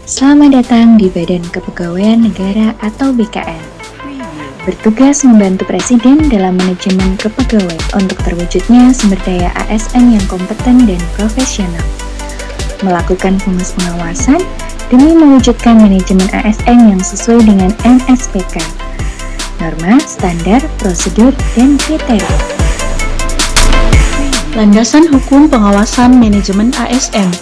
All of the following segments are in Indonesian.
Selamat datang di Badan Kepegawaian Negara atau BKN. Bertugas membantu Presiden dalam manajemen kepegawaian untuk terwujudnya sumber daya ASN yang kompeten dan profesional. Melakukan fungsi pengawasan demi mewujudkan manajemen ASN yang sesuai dengan NSPK, norma, standar, prosedur, dan kriteria. Landasan hukum pengawasan manajemen ASN.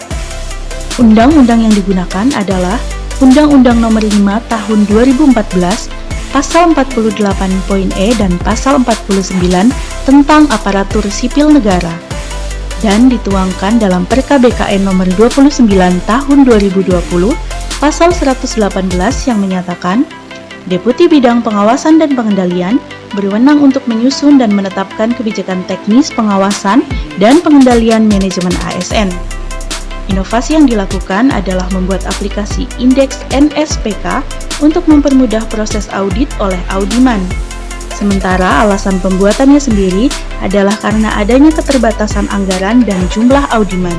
Undang-undang yang digunakan adalah Undang-Undang Nomor 5 Tahun 2014, Pasal 48.e dan Pasal 49 tentang Aparatur Sipil Negara, dan dituangkan dalam Perka BKN Nomor 29 Tahun 2020, Pasal 118 yang menyatakan, Deputi Bidang Pengawasan dan Pengendalian berwenang untuk menyusun dan menetapkan kebijakan teknis pengawasan dan pengendalian manajemen ASN. Inovasi yang dilakukan adalah membuat aplikasi indeks NSPK untuk mempermudah proses audit oleh audiman. Sementara alasan pembuatannya sendiri adalah karena adanya keterbatasan anggaran dan jumlah audiman.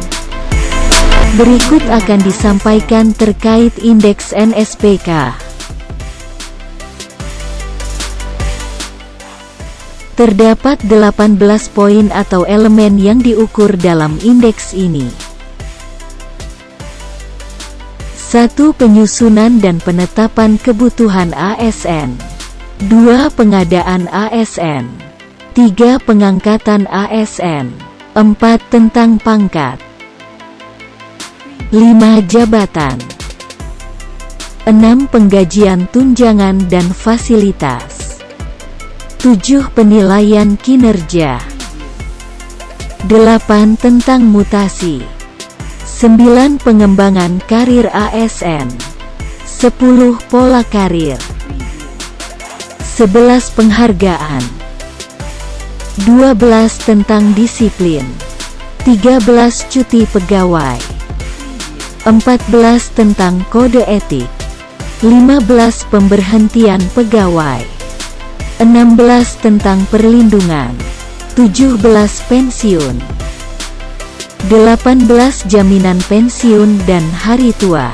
Berikut akan disampaikan terkait indeks NSPK. Terdapat 18 poin atau elemen yang diukur dalam indeks ini. 1. Penyusunan dan penetapan kebutuhan ASN. 2. Pengadaan ASN. 3. Pengangkatan ASN. 4. Tentang pangkat. 5. Jabatan. 6. Penggajian tunjangan dan fasilitas. 7. Penilaian kinerja. 8. Tentang mutasi. 9. Pengembangan karir ASN. 10. Pola karir. 11. Penghargaan. 12. Tentang disiplin. 13. Cuti pegawai. 14. Tentang kode etik. 15. Pemberhentian pegawai. 16. Tentang perlindungan. 17. Pensiun. 18. Jaminan pensiun dan hari tua.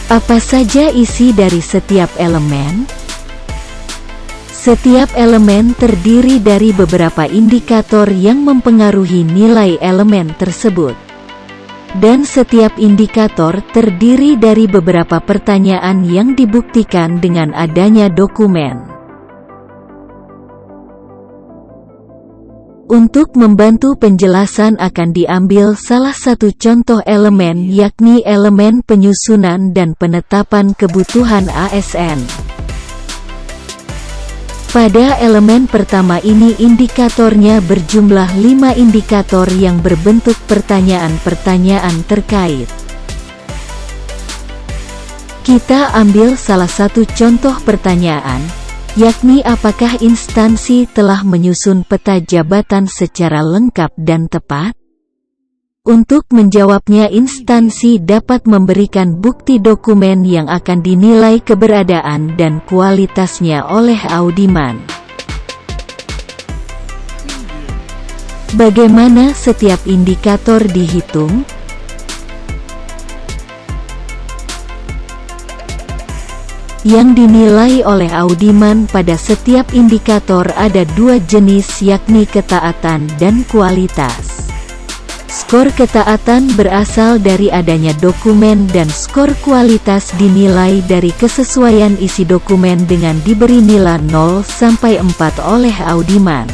Apa saja isi dari setiap elemen? Setiap elemen terdiri dari beberapa indikator yang mempengaruhi nilai elemen tersebut. Dan setiap indikator terdiri dari beberapa pertanyaan yang dibuktikan dengan adanya dokumen. Untuk membantu penjelasan akan diambil salah satu contoh elemen, yakni elemen penyusunan dan penetapan kebutuhan ASN. Pada elemen pertama ini indikatornya berjumlah 5 indikator yang berbentuk pertanyaan-pertanyaan terkait. Kita ambil salah satu contoh pertanyaan, yakni apakah instansi telah menyusun peta jabatan secara lengkap dan tepat? Untuk menjawabnya, instansi dapat memberikan bukti dokumen yang akan dinilai keberadaan dan kualitasnya oleh audiman. Bagaimana setiap indikator dihitung? Yang dinilai oleh audiman pada setiap indikator ada 2 jenis, yakni ketaatan dan kualitas. Skor ketaatan berasal dari adanya dokumen dan skor kualitas dinilai dari kesesuaian isi dokumen dengan diberi nilai 0 sampai 4 oleh audiman.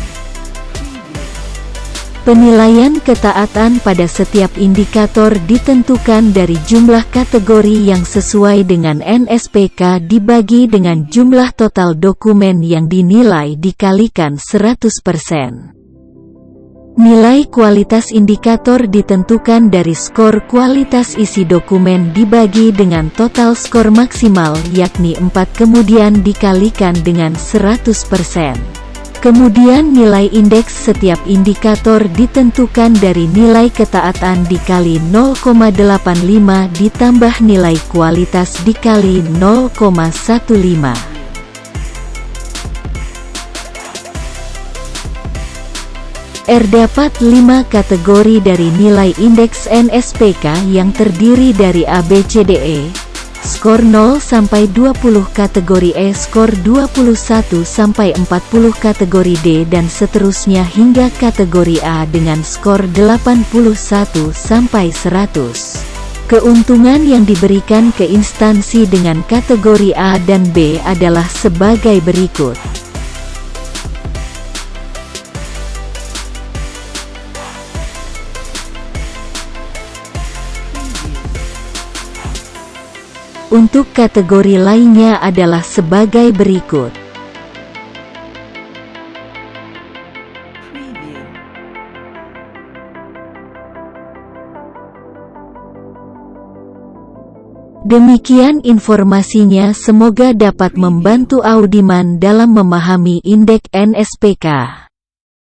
Penilaian ketaatan pada setiap indikator ditentukan dari jumlah kategori yang sesuai dengan NSPK dibagi dengan jumlah total dokumen yang dinilai dikalikan 100%. Nilai kualitas indikator ditentukan dari skor kualitas isi dokumen dibagi dengan total skor maksimal, yakni 4 kemudian dikalikan dengan 100%. Kemudian nilai indeks setiap indikator ditentukan dari nilai ketaatan dikali 0,85 ditambah nilai kualitas dikali 0,15. Terdapat 5 kategori dari nilai indeks NSPK yang terdiri dari ABCDE, skor 0 sampai 20, kategori E skor 21 sampai 40, kategori D dan seterusnya hingga kategori A dengan skor 81 sampai 100. Keuntungan yang diberikan ke instansi dengan kategori A dan B adalah sebagai berikut. Untuk kategori lainnya adalah sebagai berikut. Demikian informasinya, semoga dapat membantu Audiman dalam memahami indeks NSPK.